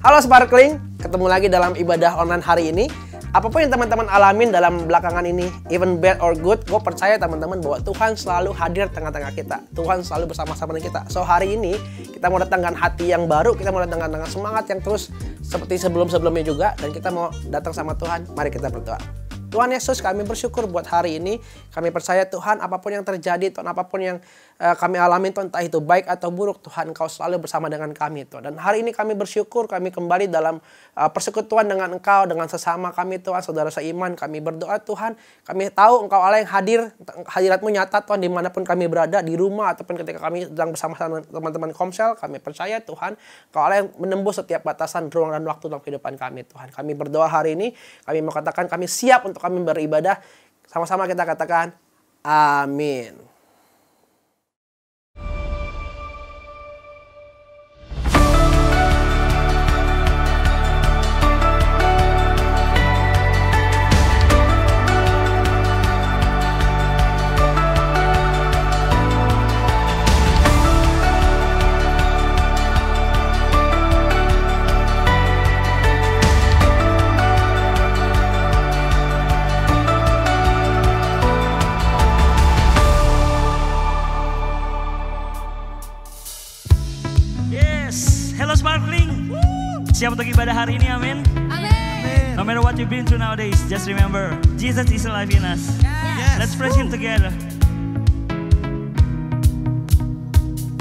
Halo Sparkling, ketemu lagi dalam ibadah online hari ini. Apapun yang teman-teman alamin dalam belakangan ini, even bad or good, gue percaya teman-teman bahwa Tuhan selalu hadir tengah-tengah kita. Tuhan selalu bersama-sama dengan kita. So hari ini kita mau datang dengan hati yang baru, kita mau datang dengan semangat yang terus seperti sebelum-sebelumnya juga. Dan kita mau datang sama Tuhan, mari kita berdoa. Tuhan Yesus, kami bersyukur buat hari ini. Kami percaya Tuhan, apapun yang terjadi, Tuhan, apapun yang kami alami, Tuhan, entah itu baik atau buruk, Tuhan, Engkau selalu bersama dengan kami, Tuhan. Dan hari ini kami bersyukur, kami kembali dalam persekutuan dengan Engkau, dengan sesama kami, Tuhan, saudara seiman. Kami berdoa, Tuhan, kami tahu Engkau Allah yang hadir, hadirat-Mu nyata, Tuhan, dimanapun kami berada, di rumah, ataupun ketika kami sedang bersama-sama teman-teman Komsel. Kami percaya, Tuhan, Engkau Allah yang menembus setiap batasan ruang dan waktu dalam kehidupan kami, Tuhan. Kami berdoa hari ini, kami mau katakan kami siap untuk kami beribadah. Sama-sama kita katakan, amin. Siap untuk ibadah hari ini, amin. Amin. No matter what you've been through nowadays, just remember, Jesus is alive in us. Yes. Let's praise Him together.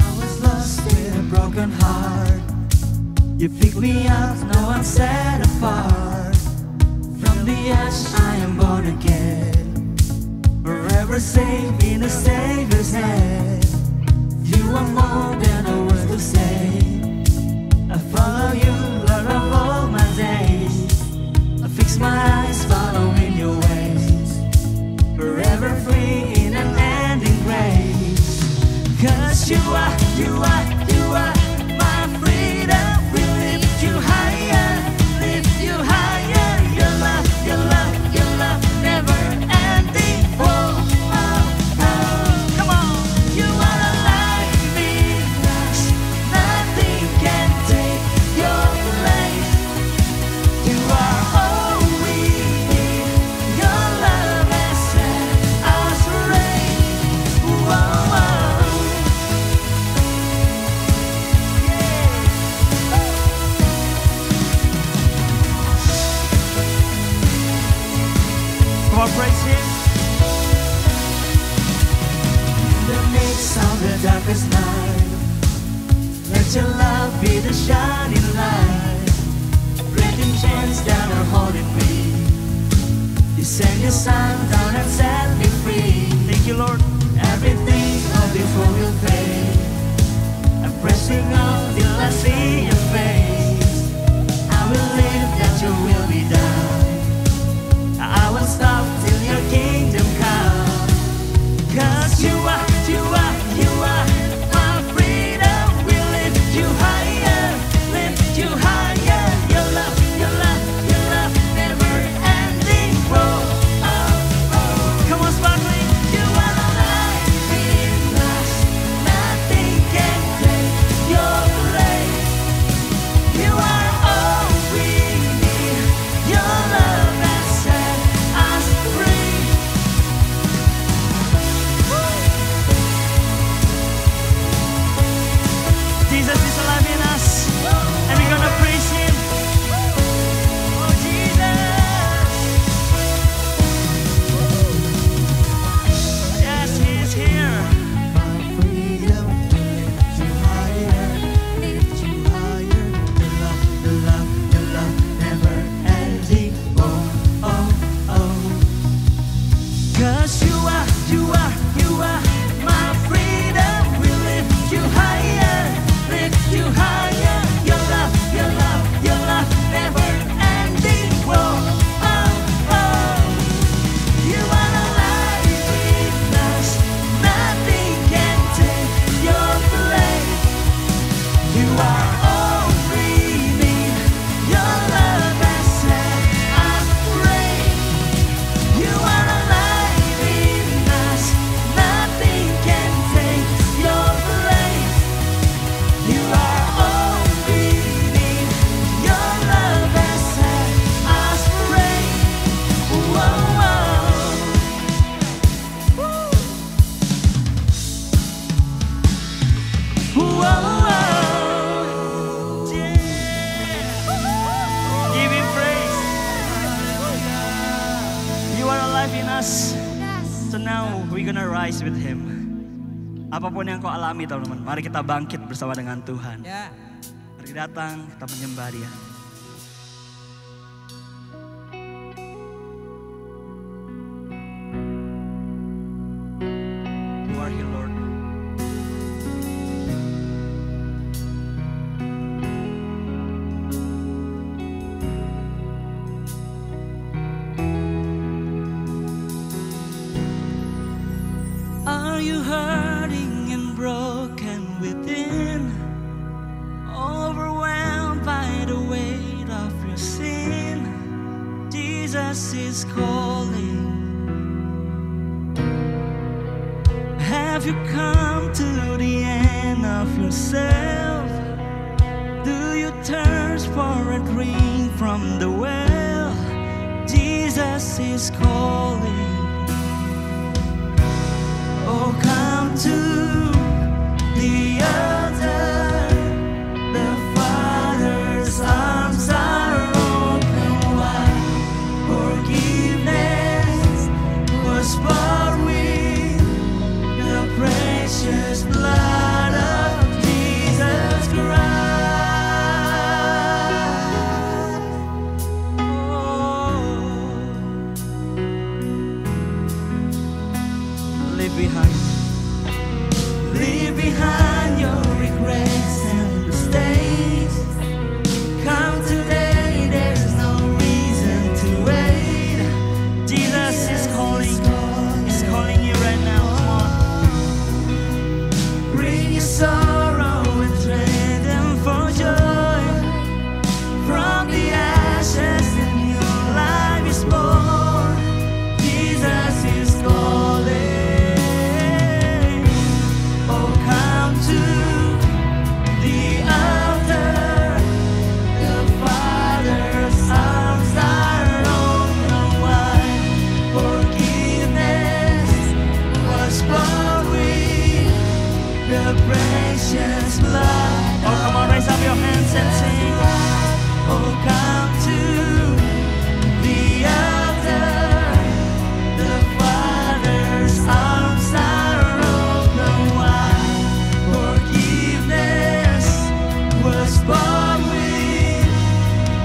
I was lost with a broken heart. You picked me up, now I'm set apart. From the ash I am born again, forever safe in the Savior's hand. You are more than a word to say. I follow you, Lord of all my days. I fix my eyes following your ways, forever free in an ending grace. 'Cause you are my freedom. We lift you higher, your love, never ending. Oh, oh, oh. Come on, you are alive in us. Nothing can take your place. You are all we need. Your love has set us free. Whoa, whoa. Come on, praise Him. In the midst of the darkest night, let your love be the shining light, breaking chains that are holding me. You send your son down and set me free. Thank you, Lord. Everything all before will fade. I'm pressing on till I see your face. I will live that your will be done. I won't stop till your kingdom come. 'Cause you are my freedom. We lift you higher, Your love, never ending. Oh, oh, oh. Come on, Sparkling. You are alive in us. Nothing can take your place. us. So now we're gonna rise with Him. Apapun yang kau alami teman-teman, mari kita bangkit bersama dengan Tuhan. Mari datang, kita menyembah Dia. You are here, Lord. Are you hurting and broken within? Overwhelmed by the weight of your sin? Jesus is calling. Have you come to the end of yourself? Do you thirst for a drink from the well? Jesus is calling. Oh, come to the altar. The Father's arms are open wide. Forgiveness was bought with the precious blood of Jesus Christ. Oh, leave behind your regrets and mistakes. Come today, there's no reason to wait. Jesus is calling. He's calling you right now. Come on. Bring your sorrow and trade them for joy. From the ashes a new life is born. Jesus is calling. Oh, come to the altar. The Father's arms are open wide. Forgiveness was bought with the precious blood. Oh, come on, raise up your hands and sing. Oh, come to the altar. The Father's arms are open wide. Forgiveness was bought with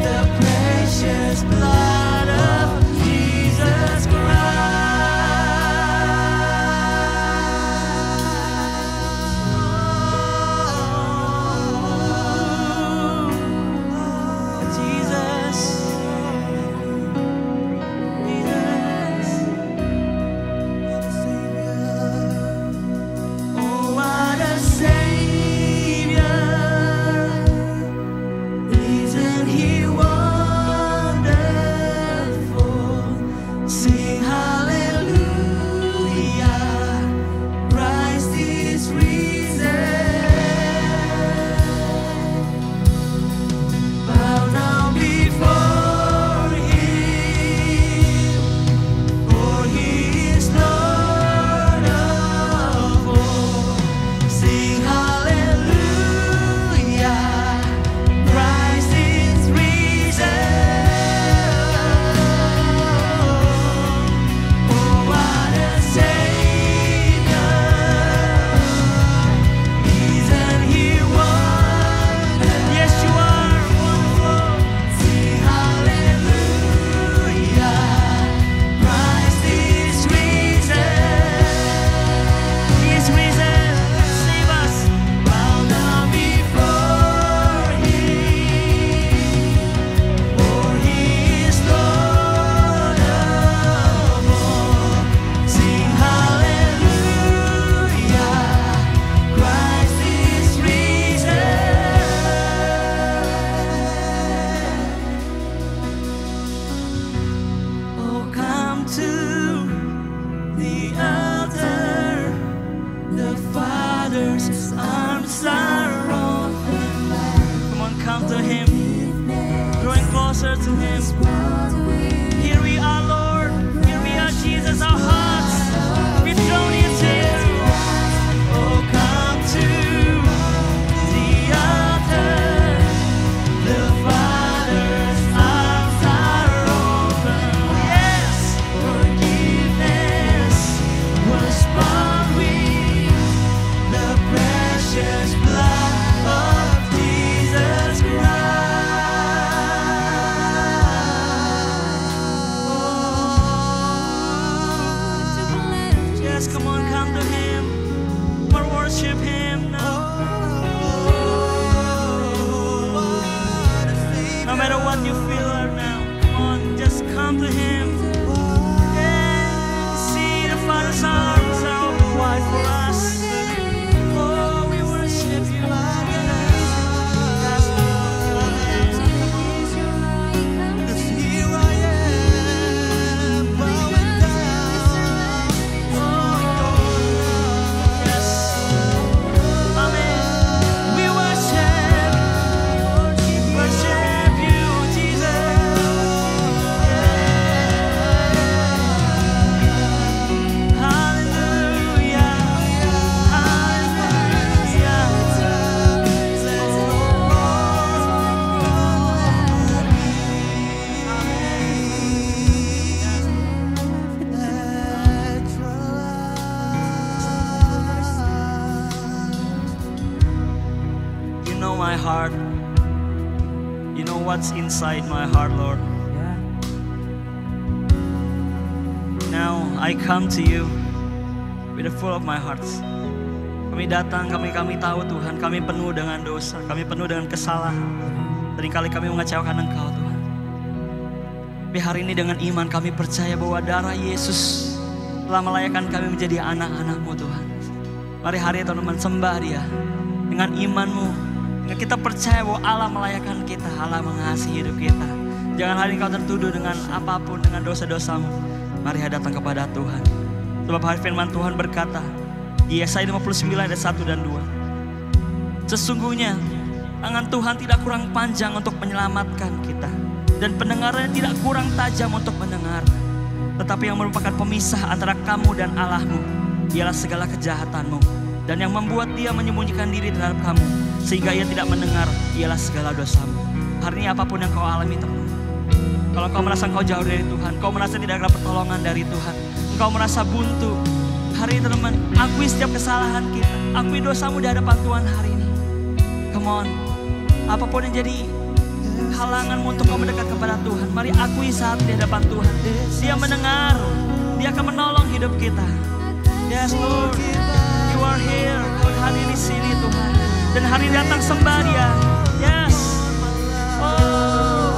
the precious blood of Jesus Christ. Jesus, what a Savior. Oh, what a Savior. Isn't He wonderful? Sing hallelujah. Christ is risen. Bow down before Him, for He is Lord of all. Sing hallelujah. Christ is risen. Oh, what a Savior. Isn't He wonderful? Yes, you are wonderful. Sing hallelujah. Christ is risen. He is risen. Save us. Bow down before Him, for He is Lord of all. Sing hallelujah. Christ is risen. Oh, come to the altar. The Father's arms are open. Come on, come to Him. Drawing closer to Him. Here we are, Lord. Here we are, Jesus, our hearts. We've drawn you to you. Oh, come to the altar. The Father's arms are open. Yes. Forgiveness what you feel right now. Come on, just come to Him. Yeah, see the Father's arms are open wide for us. Oh, we worship you, Jesus. Yes, Lord. Cause here I am, bowing down. Yes. Amen. We worship you, Jesus. Hallelujah. You know my heart. You know what's inside my heart, Lord. Now I come to you with the full of my heart. Kami datang, kami tahu Tuhan, kami penuh dengan dosa, kami penuh dengan kesalahan. Seringkali kami mengecewakan Engkau, Tuhan. Tapi hari ini dengan iman kami percaya bahwa darah Yesus telah melayakkan kami menjadi anak-anak-Mu, Tuhan. Mari hari ini teman-teman sembah Dia dengan imanmu. Dengan kita percaya bahwa Allah melayakkan kita, Allah mengasihi hidup kita. Jangan hari ini kau tertuduh dengan apapun, dengan dosa-dosamu. Mari datang kepada Tuhan. Sebab hari firman Tuhan berkata, di Yesaya 59 ayat 1 dan 2. Sesungguhnya tangan Tuhan tidak kurang panjang untuk menyelamatkan kita, dan pendengarannya tidak kurang tajam untuk mendengar. Tetapi yang merupakan pemisah antara kamu dan Allahmu ialah segala kejahatanmu, dan yang membuat Dia menyembunyikan diri terhadap kamu sehingga Ia tidak mendengar ialah segala dosamu. Hari ini apapun yang kau alami, teman, kalau kau merasa kau jauh dari Tuhan, kau merasa tidak ada pertolongan dari Tuhan, engkau merasa buntu, hari ini teman, akui setiap kesalahan kita, akui dosamu di hadapan Tuhan hari ini. Come on, apapun yang jadi halanganmu untuk kau mendekat kepada Tuhan, mari akui saat di hadapan Tuhan. Dia mendengar, Dia akan menolong hidup kita. Yes Lord, You are here, Kau hadir di sini Tuhan. Dan hari datang sembah Dia. Yes. Oh,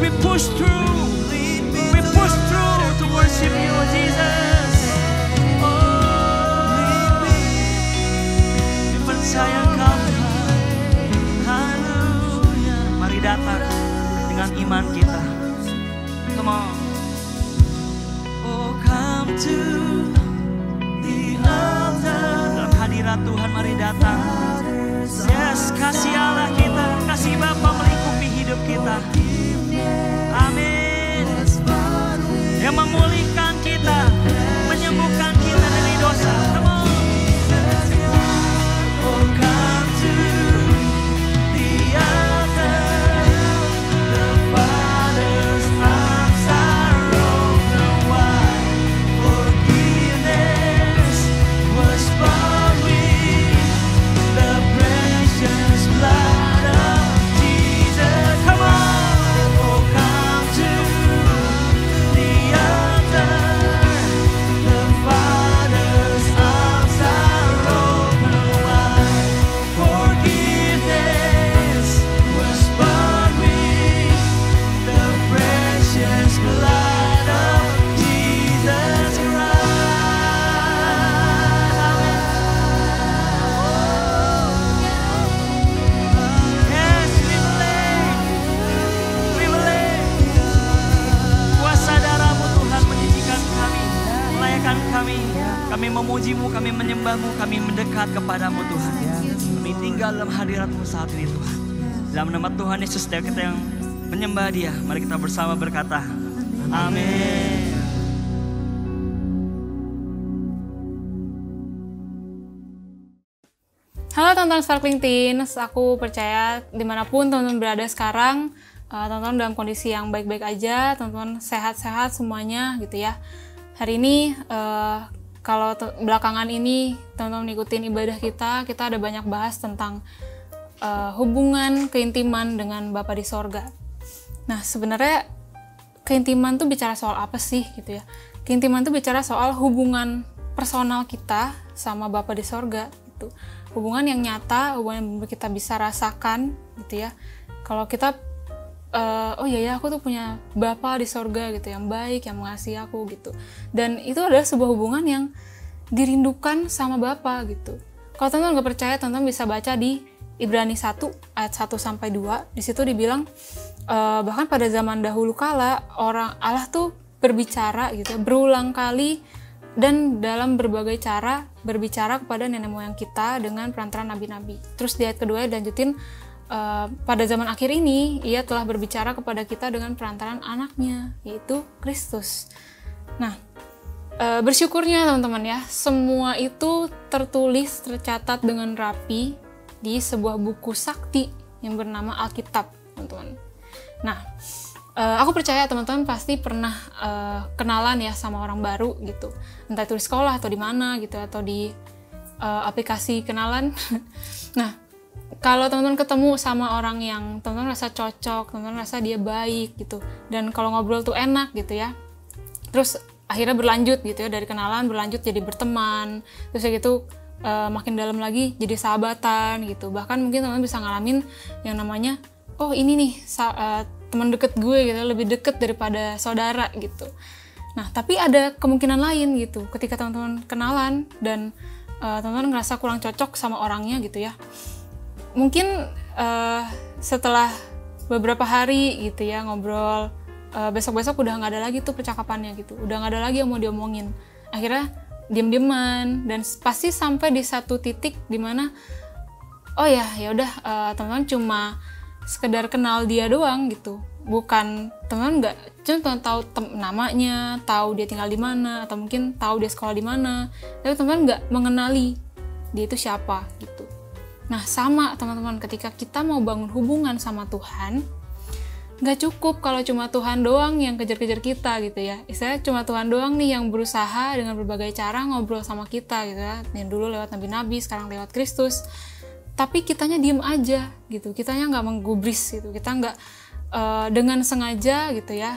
we push through to worship You, Jesus. Oh, we percaya Engkau Tuhan. Haleluya. Mari datang dengan iman kita. Come on. Oh, come to the altar. Dalam hadirat Tuhan mari datang. Yes, kasih Allah kita, kasih Bapa melingkupi hidup kita. Amin. Yang memulihkan kita, menyembuhkan kita dari dosa. Come on. Oh, come to the altar. The Father's arms are open wide. Forgiveness was bought with the precious blood of Jesus. Come on. Oh, come to the altar. The Father's arms are open wide. Forgiveness was bought with the precious blood of Jesus Christ. Yes, we believe. Kuasa darah-Mu Tuhan menyucikan kami, melayakkan kami. Kami memuji-Mu, kami menyembah-Mu, kami mendekat kepada-Mu Tuhan. Kami tinggal dalam hadirat-Mu saat ini Tuhan. Dalam nama Tuhan Yesus, setiap kita yang menyembah Dia, mari kita bersama berkata, amin. Halo teman-teman Sparkling Teens, aku percaya dimanapun teman-teman berada sekarang, teman-teman dalam kondisi yang baik-baik aja, teman-teman sehat-sehat semuanya gitu ya. Hari ini kalau belakangan ini teman-teman ikutin ibadah kita ada banyak bahas tentang hubungan keintiman dengan Bapa di sorga. Nah sebenarnya keintiman tuh bicara soal apa sih gitu ya? Keintiman tuh bicara soal hubungan personal kita sama Bapa di sorga gitu. Hubungan yang nyata, hubungan yang kita bisa rasakan gitu ya. Kalau kita oh iya ya, aku tuh punya Bapa di sorga gitu yang baik, yang mengasihi aku gitu. Dan itu adalah sebuah hubungan yang dirindukan sama Bapa gitu. Kalau teman-teman nggak percaya, teman-teman bisa baca di Ibrani 1 ayat 1 sampai 2. Di situ dibilang bahkan pada zaman dahulu kala orang Allah tuh berbicara gitu, berulang kali dan dalam berbagai cara berbicara kepada nenek moyang kita dengan perantaraan nabi-nabi. Terus di ayat kedua dilanjutin, pada zaman akhir ini ia telah berbicara kepada kita dengan perantaraan anaknya, yaitu Kristus. Nah, bersyukurnya teman-teman ya, semua itu tertulis, tercatat dengan rapi di sebuah buku sakti yang bernama Alkitab, teman-teman. Nah, aku percaya teman-teman pasti pernah kenalan ya sama orang baru gitu, entah itu di sekolah atau di mana gitu, atau di aplikasi kenalan. Nah, kalau teman-teman ketemu sama orang yang teman-teman rasa cocok, teman-teman rasa dia baik gitu, dan kalau ngobrol tuh enak gitu ya, terus akhirnya berlanjut gitu ya, dari kenalan berlanjut jadi berteman, terus ya gitu makin dalam lagi jadi sahabatan gitu. Bahkan mungkin teman-teman bisa ngalamin yang namanya, oh ini nih teman deket gue gitu, lebih deket daripada saudara gitu. Nah, tapi ada kemungkinan lain gitu, ketika teman-teman kenalan dan teman-teman ngerasa kurang cocok sama orangnya gitu ya. Mungkin setelah beberapa hari gitu ya ngobrol, besok-besok udah nggak ada lagi tuh percakapannya gitu, udah nggak ada lagi yang mau diomongin. Akhirnya diem-dieman, dan pasti sampai di satu titik dimana, oh ya udah teman-teman cuma sekedar kenal dia doang gitu, bukan teman-teman nggak cuma tahu namanya, tahu dia tinggal di mana, atau mungkin tahu dia sekolah di mana, tapi teman-teman nggak mengenali dia itu siapa gitu. Nah, sama teman-teman, ketika kita mau bangun hubungan sama Tuhan, nggak cukup kalau cuma Tuhan doang yang kejar-kejar kita gitu ya. Istilahnya cuma Tuhan doang nih yang berusaha dengan berbagai cara ngobrol sama kita gitu ya. Yang dulu lewat nabi-nabi, sekarang lewat Kristus. Tapi kitanya diem aja gitu, kitanya nggak menggubris gitu, kita nggak dengan sengaja gitu ya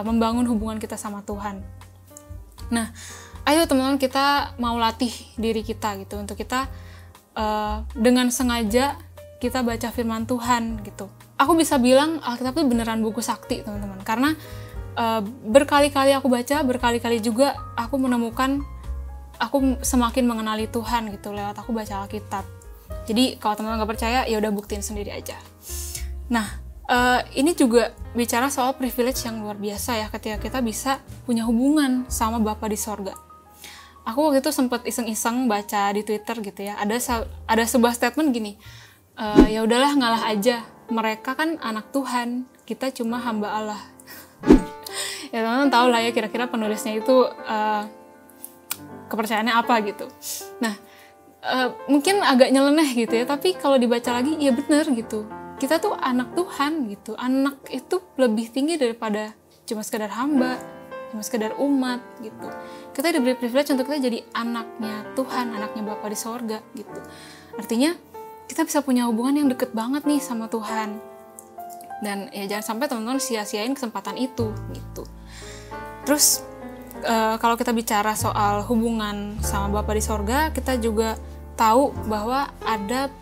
membangun hubungan kita sama Tuhan. Nah, ayo teman-teman, kita mau latih diri kita gitu, untuk kita dengan sengaja kita baca firman Tuhan gitu. Aku bisa bilang Alkitab itu beneran buku sakti teman-teman, karena berkali-kali aku baca, berkali-kali juga aku menemukan aku semakin mengenali Tuhan gitu lewat aku baca Alkitab. Jadi kalau teman-teman nggak percaya, ya udah buktiin sendiri aja. Nah, ini juga bicara soal privilege yang luar biasa ya, ketika kita bisa punya hubungan sama Bapa di sorga. Aku waktu itu sempat iseng-iseng baca di Twitter gitu ya, ada sebuah statement gini, ya udahlah ngalah aja, mereka kan anak Tuhan, kita cuma hamba Allah. Ya teman-teman tahu lah ya kira-kira penulisnya itu kepercayaannya apa gitu. Nah, mungkin agak nyeleneh gitu ya, tapi kalau dibaca lagi ya bener gitu, kita tuh anak Tuhan gitu. Anak itu lebih tinggi daripada cuma sekedar hamba, cuma sekedar umat gitu. Kita diberi privilege untuk kita jadi anaknya Tuhan, anaknya Bapa di sorga gitu. Artinya kita bisa punya hubungan yang deket banget nih sama Tuhan, dan ya jangan sampai teman-teman sia-siain kesempatan itu gitu. Terus kalau kita bicara soal hubungan sama Bapa di sorga, kita juga tahu bahwa ada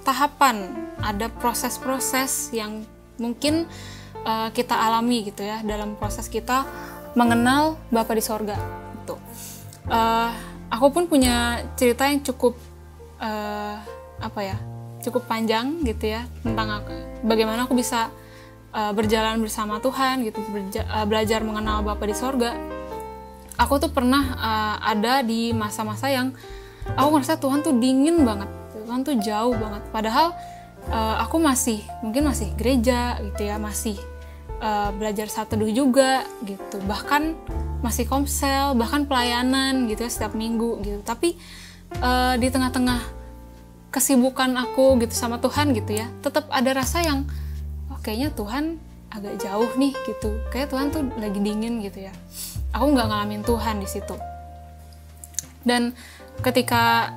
tahapan, ada proses-proses yang mungkin kita alami gitu ya dalam proses kita mengenal Bapa di sorga gitu. Aku pun punya cerita yang cukup cukup panjang gitu ya, tentang bagaimana aku bisa berjalan bersama Tuhan gitu, belajar mengenal Bapa di sorga. Aku tuh pernah ada di masa-masa yang aku ngerasa Tuhan tuh dingin banget, Tuhan tuh jauh banget. Padahal aku masih gereja gitu ya, masih belajar saat teduh juga gitu, bahkan masih komsel, bahkan pelayanan gitu ya setiap minggu gitu. Tapi di tengah-tengah kesibukan aku gitu sama Tuhan gitu ya, tetap ada rasa yang kayaknya Tuhan agak jauh nih gitu, kayak Tuhan tuh lagi dingin gitu ya. Aku nggak ngalamin Tuhan di situ. Dan ketika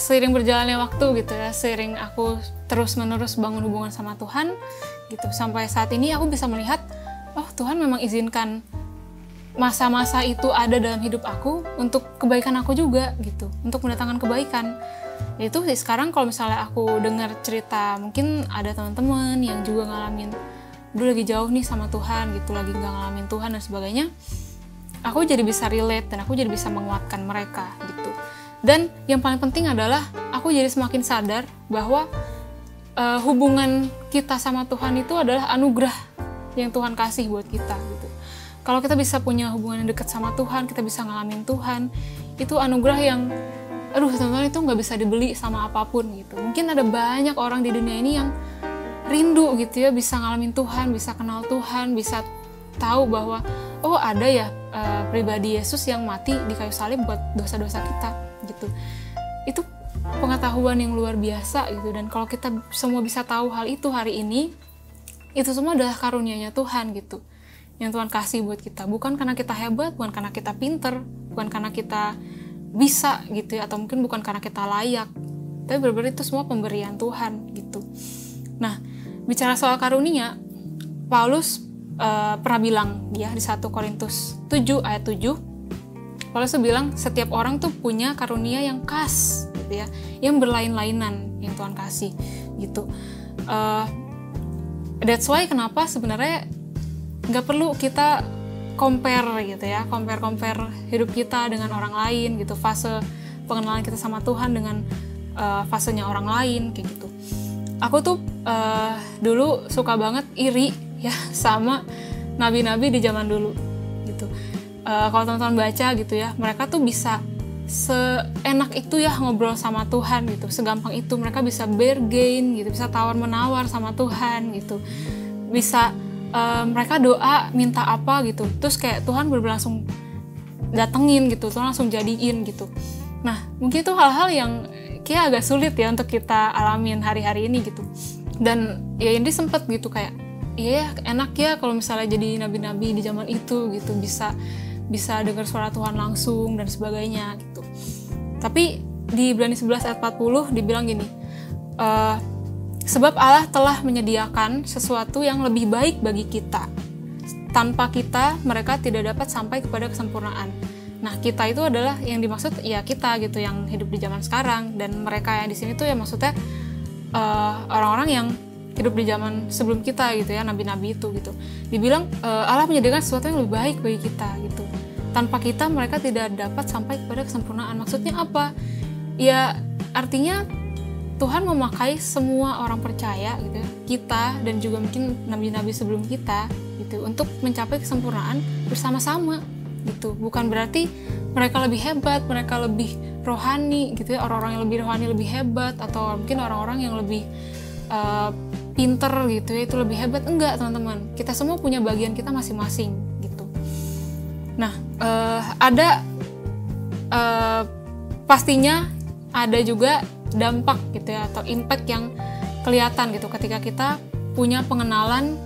seiring berjalannya waktu gitu ya, seiring aku terus-menerus bangun hubungan sama Tuhan gitu, sampai saat ini aku bisa melihat, oh Tuhan memang izinkan masa-masa itu ada dalam hidup aku untuk kebaikan aku juga gitu, untuk mendatangkan kebaikan. Itu sekarang kalau misalnya aku dengar cerita, mungkin ada teman-teman yang juga ngalamin dulu lagi jauh nih sama Tuhan gitu, lagi nggak ngalamin Tuhan dan sebagainya, aku jadi bisa relate dan aku jadi bisa menguatkan mereka gitu. Dan yang paling penting adalah aku jadi semakin sadar bahwa hubungan kita sama Tuhan itu adalah anugerah yang Tuhan kasih buat kita gitu. Kalau kita bisa punya hubungan yang dekat sama Tuhan, kita bisa ngalamin Tuhan, itu anugerah yang teman-teman itu nggak bisa dibeli sama apapun gitu. Mungkin ada banyak orang di dunia ini yang rindu gitu ya, bisa ngalamin Tuhan, bisa kenal Tuhan, bisa tahu bahwa oh ada ya pribadi Yesus yang mati di kayu salib buat dosa-dosa kita gitu. Itu pengetahuan yang luar biasa gitu. Dan kalau kita semua bisa tahu hal itu hari ini, itu semua adalah karunia-Nya Tuhan gitu, yang Tuhan kasih buat kita. Bukan karena kita hebat, bukan karena kita pinter, bukan karena kita bisa gitu ya, atau mungkin bukan karena kita layak, tapi benar-benar itu semua pemberian Tuhan gitu. Nah, bicara soal karunia, Paulus pernah bilang ya di 1 Korintus 7 ayat 7, Paulus bilang setiap orang tuh punya karunia yang khas gitu ya, yang berlain-lainan yang Tuhan kasih gitu. That's why kenapa sebenarnya nggak perlu kita compare gitu ya, compare hidup kita dengan orang lain gitu, fase pengenalan kita sama Tuhan dengan fasenya orang lain kayak gitu. Aku tuh dulu suka banget iri ya sama nabi-nabi di zaman dulu gitu. Kalau teman-teman baca gitu ya, mereka tuh bisa seenak itu ya ngobrol sama Tuhan gitu, segampang itu mereka bisa bargain gitu, bisa tawar-menawar sama Tuhan gitu, bisa mereka doa minta apa gitu, terus kayak Tuhan bener-bener langsung datengin gitu, Tuhan langsung jadiin gitu. Nah mungkin itu hal-hal yang kayak agak sulit ya untuk kita alamin hari-hari ini gitu. Dan ya Indi sempet gitu kayak, iya enak ya kalau misalnya jadi nabi-nabi di zaman itu gitu, bisa dengar suara Tuhan langsung dan sebagainya gitu. Tapi di Ibrani 11 ayat 40 dibilang gini, sebab Allah telah menyediakan sesuatu yang lebih baik bagi kita. Tanpa kita, mereka tidak dapat sampai kepada kesempurnaan. Nah, kita itu adalah yang dimaksud ya kita gitu, yang hidup di zaman sekarang. Dan mereka yang di sini tuh ya maksudnya orang-orang yang hidup di zaman sebelum kita gitu ya, nabi-nabi itu gitu. Dibilang Allah menyediakan sesuatu yang lebih baik bagi kita gitu. Tanpa kita, mereka tidak dapat sampai kepada kesempurnaan. Maksudnya apa? Ya artinya Tuhan memakai semua orang percaya gitu ya, kita dan juga mungkin nabi-nabi sebelum kita gitu untuk mencapai kesempurnaan bersama-sama gitu. Bukan berarti mereka lebih hebat, mereka lebih rohani gitu ya, orang-orang yang lebih rohani lebih hebat, atau mungkin orang-orang yang lebih pinter gitu ya itu lebih hebat. Enggak teman-teman, kita semua punya bagian kita masing-masing gitu. Nah ada pastinya ada juga dampak gitu ya, atau impact yang kelihatan gitu ketika kita punya pengenalan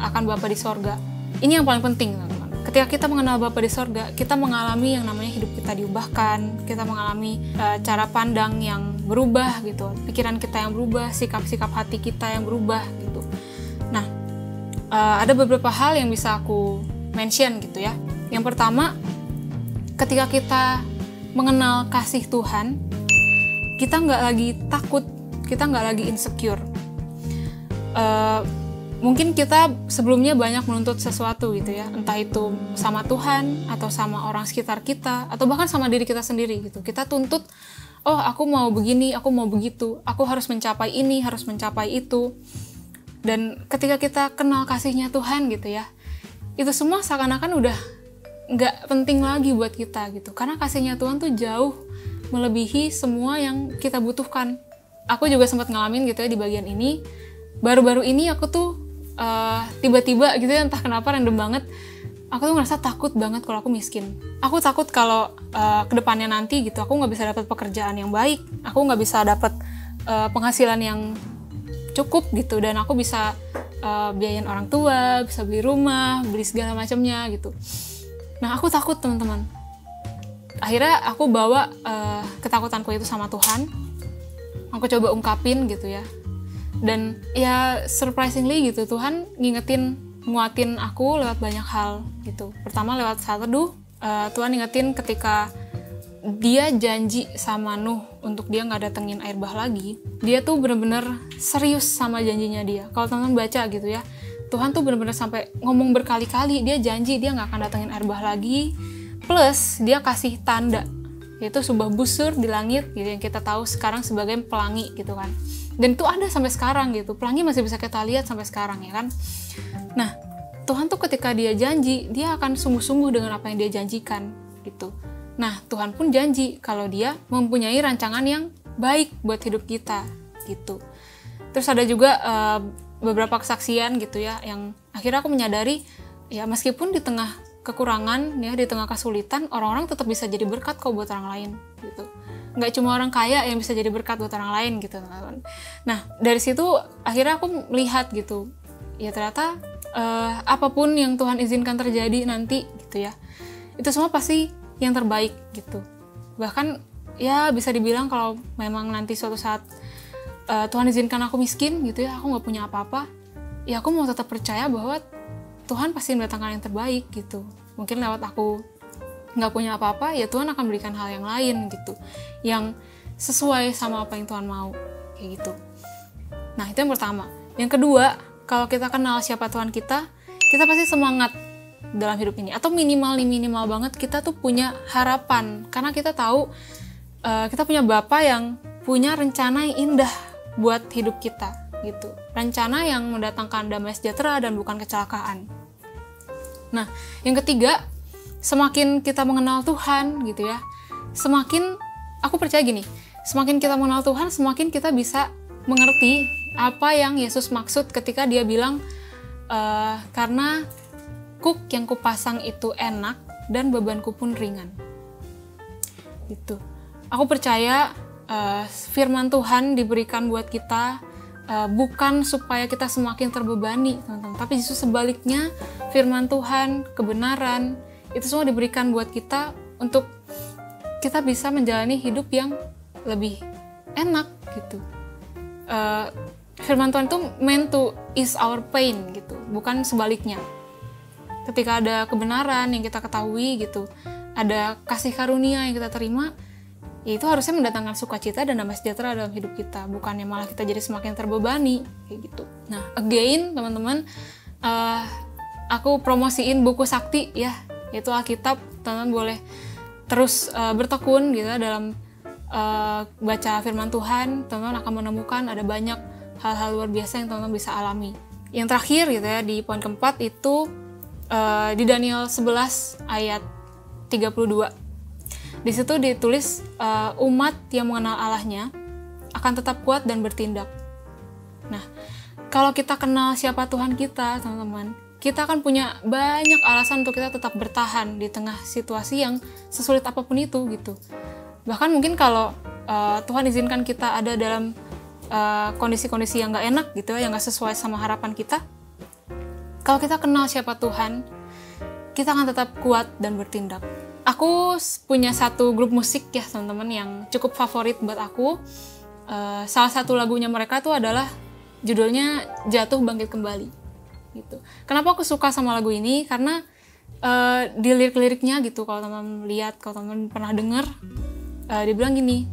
akan Bapa di sorga. Ini yang paling penting teman-teman. Ketika kita mengenal Bapa di sorga, kita mengalami yang namanya hidup kita diubahkan, kita mengalami cara pandang yang berubah gitu, pikiran kita yang berubah, sikap-sikap hati kita yang berubah gitu. Nah, ada beberapa hal yang bisa aku mention gitu ya. Yang pertama, ketika kita mengenal kasih Tuhan, kita nggak lagi takut, kita nggak lagi insecure. Mungkin kita sebelumnya banyak menuntut sesuatu gitu ya, entah itu sama Tuhan atau sama orang sekitar kita, atau bahkan sama diri kita sendiri gitu. Kita tuntut, oh aku mau begini, aku mau begitu, aku harus mencapai ini, harus mencapai itu. Dan ketika kita kenal kasihnya Tuhan gitu ya, itu semua seakan-akan udah nggak penting lagi buat kita gitu, karena kasihnya Tuhan tuh jauh melebihi semua yang kita butuhkan. Aku juga sempat ngalamin gitu ya di bagian ini. Baru-baru ini aku tuh tiba-tiba gitu ya, entah kenapa random banget, aku tuh ngerasa takut banget kalau aku miskin. Aku takut kalau kedepannya nanti gitu aku nggak bisa dapat pekerjaan yang baik, aku nggak bisa dapat penghasilan yang cukup gitu, dan aku bisa biayain orang tua, bisa beli rumah, beli segala macamnya gitu. Nah aku takut teman-teman. Akhirnya aku bawa ketakutanku itu sama Tuhan, aku coba ungkapin gitu ya. Dan ya surprisingly gitu, Tuhan nguatin aku lewat banyak hal gitu. Pertama lewat saat teduh, Tuhan ngingetin ketika dia janji sama Nuh untuk dia nggak datengin air bah lagi. Dia tuh bener-bener serius sama janjinya dia. Kalau teman-teman baca gitu ya, Tuhan tuh benar-benar sampai ngomong berkali-kali, dia janji dia nggak akan datengin air bah lagi, plus dia kasih tanda, yaitu sebuah busur di langit gitu, yang kita tahu sekarang sebagai pelangi gitu kan. Dan itu ada sampai sekarang gitu, pelangi masih bisa kita lihat sampai sekarang ya kan. Nah, Tuhan tuh ketika dia janji, dia akan sungguh-sungguh dengan apa yang dia janjikan gitu. Nah, Tuhan pun janji kalau dia mempunyai rancangan yang baik buat hidup kita gitu. Terus ada juga beberapa kesaksian gitu ya, yang akhirnya aku menyadari ya meskipun di tengah kekurangan ya, di tengah kesulitan, orang-orang tetap bisa jadi berkat kok buat orang lain gitu. Nggak cuma orang kaya yang bisa jadi berkat buat orang lain gitu teman-teman. Nah dari situ akhirnya aku melihat gitu, ya ternyata apapun yang Tuhan izinkan terjadi nanti gitu ya, itu semua pasti yang terbaik gitu. Bahkan ya bisa dibilang kalau memang nanti suatu saat Tuhan izinkan aku miskin gitu ya, aku nggak punya apa-apa, ya aku mau tetap percaya bahwa Tuhan pasti mendatangkan yang terbaik gitu. Mungkin lewat aku nggak punya apa-apa, ya Tuhan akan berikan hal yang lain gitu, yang sesuai sama apa yang Tuhan mau, kayak gitu. Nah itu yang pertama. Yang kedua, kalau kita kenal siapa Tuhan kita pasti semangat dalam hidup ini, atau minimal banget kita tuh punya harapan, karena kita tahu kita punya Bapa yang punya rencana yang indah buat hidup kita gitu, rencana yang mendatangkan damai sejahtera dan bukan kecelakaan. Nah yang ketiga, semakin kita mengenal Tuhan gitu ya, semakin aku percaya gini, semakin kita mengenal Tuhan, semakin kita bisa mengerti apa yang Yesus maksud ketika dia bilang karena kuk yang kupasang itu enak dan bebanku pun ringan gitu. Aku percaya firman Tuhan diberikan buat kita bukan supaya kita semakin terbebani teman-teman, tapi justru sebaliknya, firman Tuhan, kebenaran, itu semua diberikan buat kita untuk kita bisa menjalani hidup yang lebih enak gitu. Firman Tuhan itu meant to ease our pain gitu, bukan sebaliknya. Ketika ada kebenaran yang kita ketahui gitu, ada kasih karunia yang kita terima, ya itu harusnya mendatangkan sukacita dan damai sejahtera dalam hidup kita, bukannya malah kita jadi semakin terbebani kayak gitu. Nah, again teman-teman, aku promosiin buku sakti ya, yaitu Alkitab. Teman-teman boleh terus bertekun gitu dalam baca firman Tuhan. Teman-teman akan menemukan ada banyak hal-hal luar biasa yang teman-teman bisa alami. Yang terakhir gitu ya, di poin keempat itu di Daniel 11 ayat 32. Di situ ditulis umat yang mengenal Allahnya akan tetap kuat dan bertindak. Nah, kalau kita kenal siapa Tuhan kita, teman-teman, kita akan punya banyak alasan untuk kita tetap bertahan di tengah situasi yang sesulit apapun itu gitu. Bahkan mungkin kalau Tuhan izinkan kita ada dalam kondisi-kondisi yang nggak enak gitu ya, yang nggak sesuai sama harapan kita, kalau kita kenal siapa Tuhan, kita akan tetap kuat dan bertindak. Aku punya satu grup musik ya teman-teman yang cukup favorit buat aku. Salah satu lagunya mereka tuh adalah judulnya Jatuh Bangkit Kembali gitu. Kenapa aku suka sama lagu ini? Karena di lirik-liriknya gitu, kalau teman-teman lihat, kalau teman-teman pernah dengar, dia bilang gini,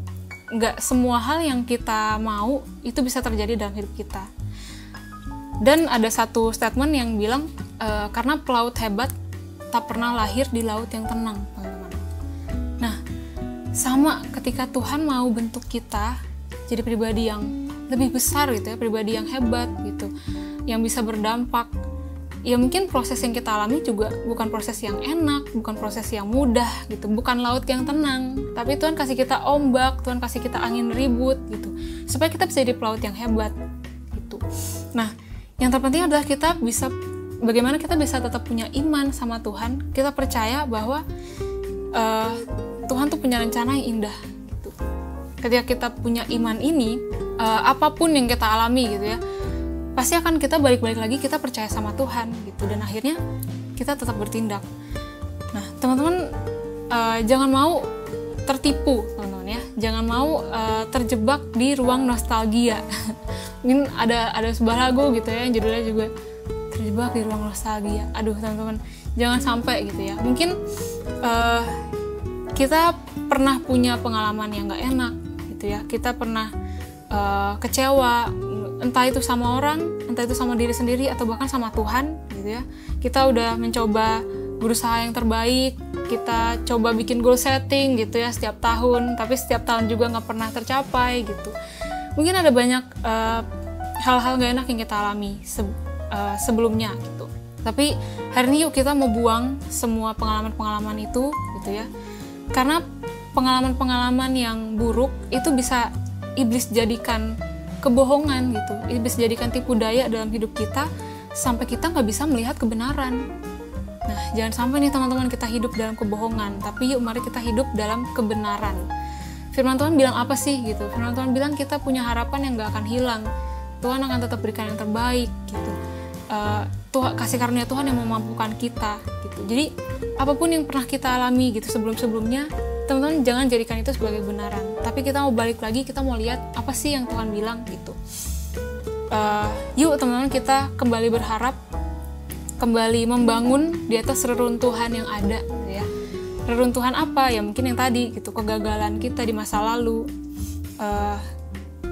nggak semua hal yang kita mau itu bisa terjadi dalam hidup kita. Dan ada satu statement yang bilang karena pelaut hebat tak pernah lahir di laut yang tenang, teman-teman. Nah, sama ketika Tuhan mau bentuk kita jadi pribadi yang lebih besar gitu ya, pribadi yang hebat gitu, yang bisa berdampak. Ya mungkin proses yang kita alami juga bukan proses yang enak, bukan proses yang mudah gitu, bukan laut yang tenang, tapi Tuhan kasih kita ombak, Tuhan kasih kita angin ribut gitu, supaya kita bisa jadi pelaut yang hebat gitu. Nah, yang terpenting adalah kita bisa bagaimana kita bisa tetap punya iman sama Tuhan. Kita percaya bahwa Tuhan tuh punya rencana yang indah gitu. Ketika kita punya iman ini, apapun yang kita alami gitu ya, pasti akan kita balik-balik lagi, kita percaya sama Tuhan gitu, dan akhirnya kita tetap bertindak. Nah teman-teman, jangan mau tertipu teman-teman ya, jangan mau terjebak di ruang nostalgia. Mungkin ada sebuah lagu gitu ya yang judulnya juga terjebak di ruang nostalgia. Aduh teman-teman, jangan sampai gitu ya. Mungkin kita pernah punya pengalaman yang gak enak gitu ya, kita pernah kecewa entah itu sama orang, entah itu sama diri sendiri, atau bahkan sama Tuhan gitu ya. Kita udah mencoba berusaha yang terbaik, kita coba bikin goal setting gitu ya setiap tahun, tapi setiap tahun juga nggak pernah tercapai gitu. Mungkin ada banyak hal-hal gak enak yang kita alami sebelumnya gitu. Tapi hari ini yuk kita mau buang semua pengalaman-pengalaman itu gitu ya. Karena pengalaman-pengalaman yang buruk itu bisa iblis jadikan kebohongan gitu. Iblis jadikan tipu daya dalam hidup kita sampai kita nggak bisa melihat kebenaran. Nah, jangan sampai nih teman-teman kita hidup dalam kebohongan, tapi yuk mari kita hidup dalam kebenaran. Firman Tuhan bilang apa sih gitu? Firman Tuhan bilang kita punya harapan yang gak akan hilang. Tuhan akan tetap berikan yang terbaik gitu. Kasih karunia Tuhan yang memampukan kita gitu. Jadi apapun yang pernah kita alami gitu sebelum-sebelumnya, teman-teman jangan jadikan itu sebagai kebenaran. Tapi kita mau balik lagi, kita mau lihat apa sih yang Tuhan bilang gitu. Yuk teman-teman kita kembali berharap, kembali membangun di atas reruntuhan yang ada gitu ya. Reruntuhan apa? Ya mungkin yang tadi gitu, kegagalan kita di masa lalu,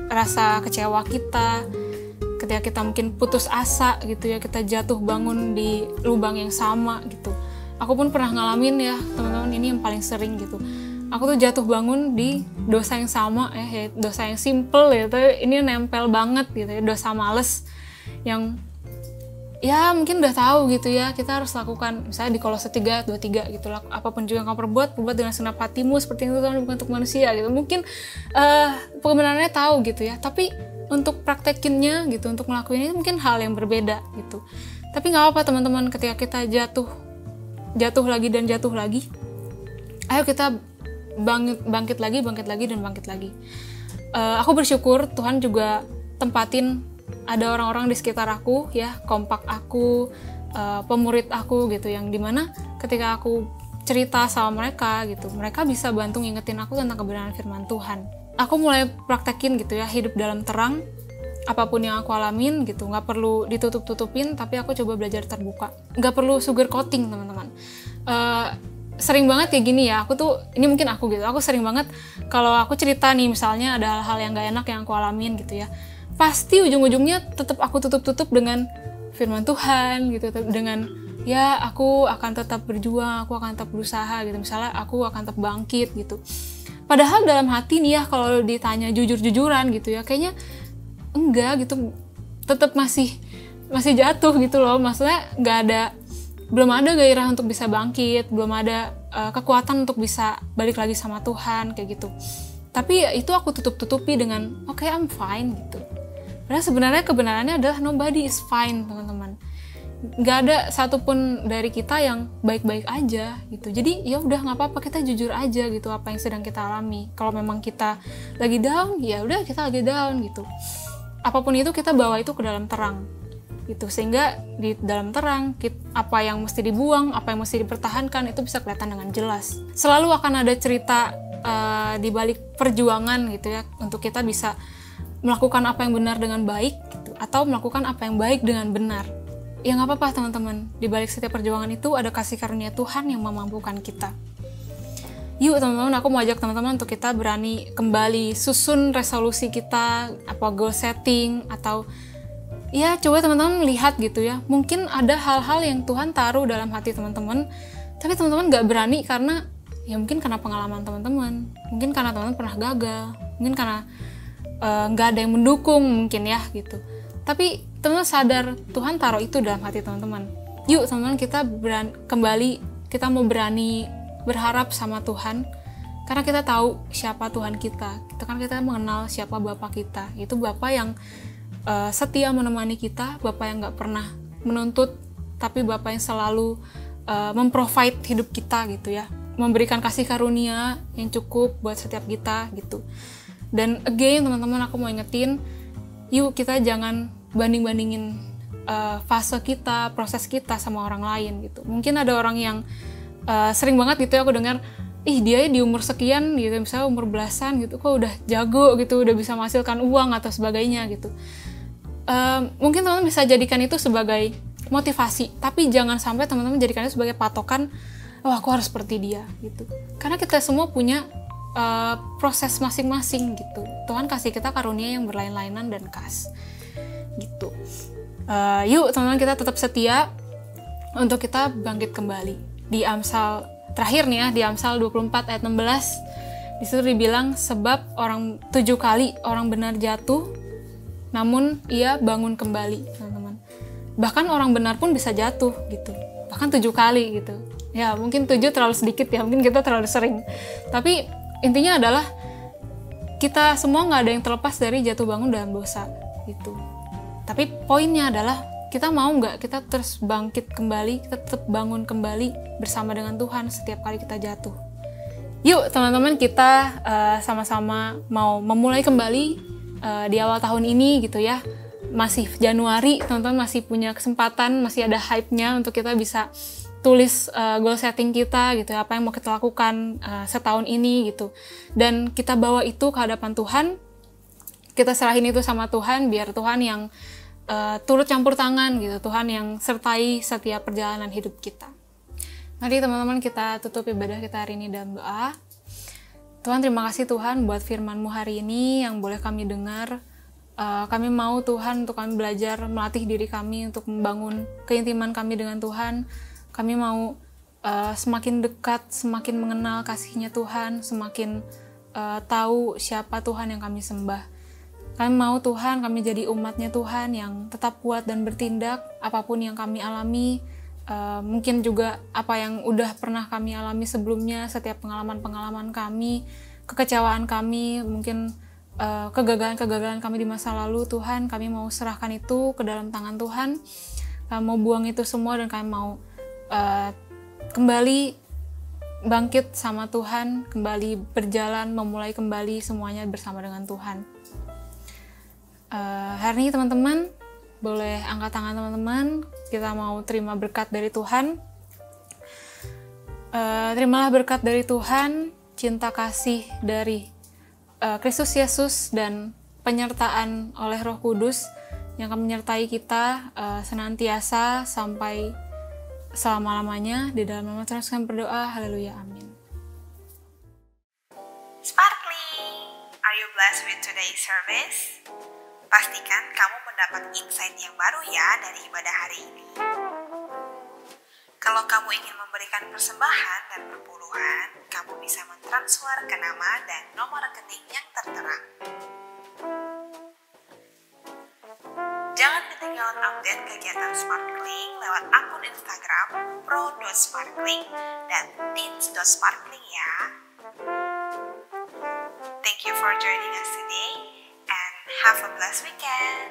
rasa kecewa kita, ketika kita mungkin putus asa gitu ya, kita jatuh bangun di lubang yang sama gitu. Aku pun pernah ngalamin ya teman-teman, ini yang paling sering gitu. Aku tuh jatuh bangun di dosa yang sama ya dosa yang simple ya, tapi ini nempel banget gitu ya, dosa males yang ya mungkin udah tahu gitu ya, kita harus lakukan misalnya di Kolose 3:23 gitu lah, apapun juga yang kamu perbuat dengan segenap hatimu seperti itu Tuhan, bukan untuk manusia gitu. Mungkin kebenarannya tahu gitu ya, tapi untuk praktekinnya gitu, untuk ngelakuinnya mungkin hal yang berbeda gitu. Tapi nggak apa-apa teman-teman, ketika kita jatuh lagi dan jatuh lagi, ayo kita bangkit lagi. Aku bersyukur Tuhan juga tempatin ada orang-orang di sekitar aku ya, kompak aku, pemurid aku gitu, yang dimana ketika aku cerita sama mereka gitu, mereka bisa bantu ngingetin aku tentang kebenaran firman Tuhan. Aku mulai praktekin gitu ya, hidup dalam terang, apapun yang aku alamin gitu, nggak perlu ditutup-tutupin, tapi aku coba belajar terbuka, nggak perlu sugar coating teman-teman. Sering banget kayak gini ya, ini mungkin aku gitu, aku sering banget kalau aku cerita nih misalnya ada hal-hal yang gak enak yang aku alamin gitu ya, pasti ujung-ujungnya tetap aku tutup-tutup dengan firman Tuhan gitu, dengan ya aku akan tetap berjuang, aku akan tetap berusaha gitu, misalnya aku akan tetap bangkit gitu. Padahal dalam hati nih ya, kalau ditanya jujur-jujuran gitu ya, kayaknya enggak gitu, tetap masih jatuh gitu loh, maksudnya belum ada gairah untuk bisa bangkit, belum ada kekuatan untuk bisa balik lagi sama Tuhan kayak gitu. Tapi ya itu aku tutup-tutupi dengan oke, I'm fine gitu. Padahal sebenarnya kebenarannya adalah nobody is fine teman-teman. Gak ada satupun dari kita yang baik-baik aja gitu. Jadi ya udah nggak apa-apa, kita jujur aja gitu apa yang sedang kita alami. Kalau memang kita lagi down, ya udah kita lagi down gitu. Apapun itu kita bawa itu ke dalam terang gitu, sehingga di dalam terang apa yang mesti dibuang, apa yang mesti dipertahankan itu bisa kelihatan dengan jelas. Selalu akan ada cerita di balik perjuangan gitu ya, untuk kita bisa melakukan apa yang benar dengan baik gitu, atau melakukan apa yang baik dengan benar. Ya nggak apa-apa teman-teman, di balik setiap perjuangan itu ada kasih karunia Tuhan yang memampukan kita. Yuk teman-teman, aku mau ajak teman-teman untuk kita berani kembali susun resolusi kita, apa goal setting, atau ya coba teman-teman lihat gitu ya, mungkin ada hal-hal yang Tuhan taruh dalam hati teman-teman, tapi teman-teman nggak berani karena ya mungkin karena pengalaman teman-teman, mungkin karena teman-teman pernah gagal, mungkin karena nggak ada yang mendukung mungkin ya gitu. Tapi teman-teman sadar Tuhan taruh itu dalam hati teman-teman. Yuk teman-teman, kita kita mau berani berharap sama Tuhan, karena kita tahu siapa Tuhan kita. Kita mengenal siapa Bapa kita. Itu Bapa yang setia menemani kita, Bapa yang nggak pernah menuntut, tapi Bapa yang selalu memprovide hidup kita gitu ya, memberikan kasih karunia yang cukup buat setiap kita gitu. Dan again teman-teman, aku mau ingetin, yuk kita jangan banding-bandingin fase kita, proses kita sama orang lain gitu. Mungkin ada orang yang sering banget gitu ya aku dengar, dia di umur sekian gitu, misalnya umur belasan gitu, kok udah jago gitu, udah bisa menghasilkan uang atau sebagainya gitu. Mungkin teman-teman bisa jadikan itu sebagai motivasi, tapi jangan sampai teman-teman jadikan itu sebagai patokan, aku harus seperti dia gitu. Karena kita semua punya proses masing-masing gitu. Tuhan kasih kita karunia yang berlain-lainan dan khas. gitu. Yuk teman-teman, kita tetap setia untuk kita bangkit kembali. Di Amsal terakhir nih ya, di Amsal 24 ayat 16, di situ dibilang sebab 7 kali orang benar jatuh, namun ia bangun kembali, teman-teman. Bahkan orang benar pun bisa jatuh gitu, bahkan 7 kali gitu. Ya mungkin 7 terlalu sedikit ya, mungkin kita terlalu sering. Tapi intinya adalah kita semua nggak ada yang terlepas dari jatuh bangun dalam dosa gitu. Tapi poinnya adalah kita mau nggak kita terus bangkit kembali, kita tetap bangun kembali bersama dengan Tuhan setiap kali kita jatuh. Yuk teman-teman, kita sama-sama mau memulai kembali di awal tahun ini gitu ya. Masih Januari, teman-teman masih punya kesempatan, masih ada hype-nya untuk kita bisa tulis goal setting kita gitu, apa yang mau kita lakukan setahun ini gitu. Dan kita bawa itu ke hadapan Tuhan, kita serahin itu sama Tuhan, biar Tuhan yang turut campur tangan gitu, Tuhan yang sertai setiap perjalanan hidup kita. Mari teman-teman kita tutup ibadah kita hari ini dalam doa. Tuhan, terima kasih Tuhan buat firman-Mu hari ini yang boleh kami dengar. Kami mau Tuhan untuk kami belajar melatih diri kami untuk membangun keintiman kami dengan Tuhan. Kami mau semakin dekat, semakin mengenal kasih-Nya Tuhan, semakin tahu siapa Tuhan yang kami sembah. Kami mau Tuhan, kami jadi umat-Nya Tuhan yang tetap kuat dan bertindak apapun yang kami alami. Mungkin juga apa yang udah pernah kami alami sebelumnya, setiap pengalaman-pengalaman kami, kekecewaan kami, mungkin kegagalan-kegagalan kami di masa lalu. Tuhan, kami mau serahkan itu ke dalam tangan Tuhan. Kami mau buang itu semua dan kami mau kembali bangkit sama Tuhan, kembali berjalan, memulai kembali semuanya bersama dengan Tuhan. Hari ini teman-teman, boleh angkat tangan teman-teman, kita mau terima berkat dari Tuhan. Terimalah berkat dari Tuhan, cinta kasih dari Kristus Yesus dan penyertaan oleh Roh Kudus yang akan menyertai kita senantiasa sampai selama-lamanya. Di dalam nama Tuhan kami berdoa, haleluya, amin. Sparkling, are you blessed with today's service? Pastikan kamu mendapat insight yang baru ya dari ibadah hari ini. Kalau kamu ingin memberikan persembahan dan perpuluhan, kamu bisa mentransfer ke nama dan nomor rekening yang tertera. Jangan ketinggalan update kegiatan Sparkling lewat akun Instagram pro.sparkling dan teens.sparkling ya. Thank you for joining us today and have a blessed weekend.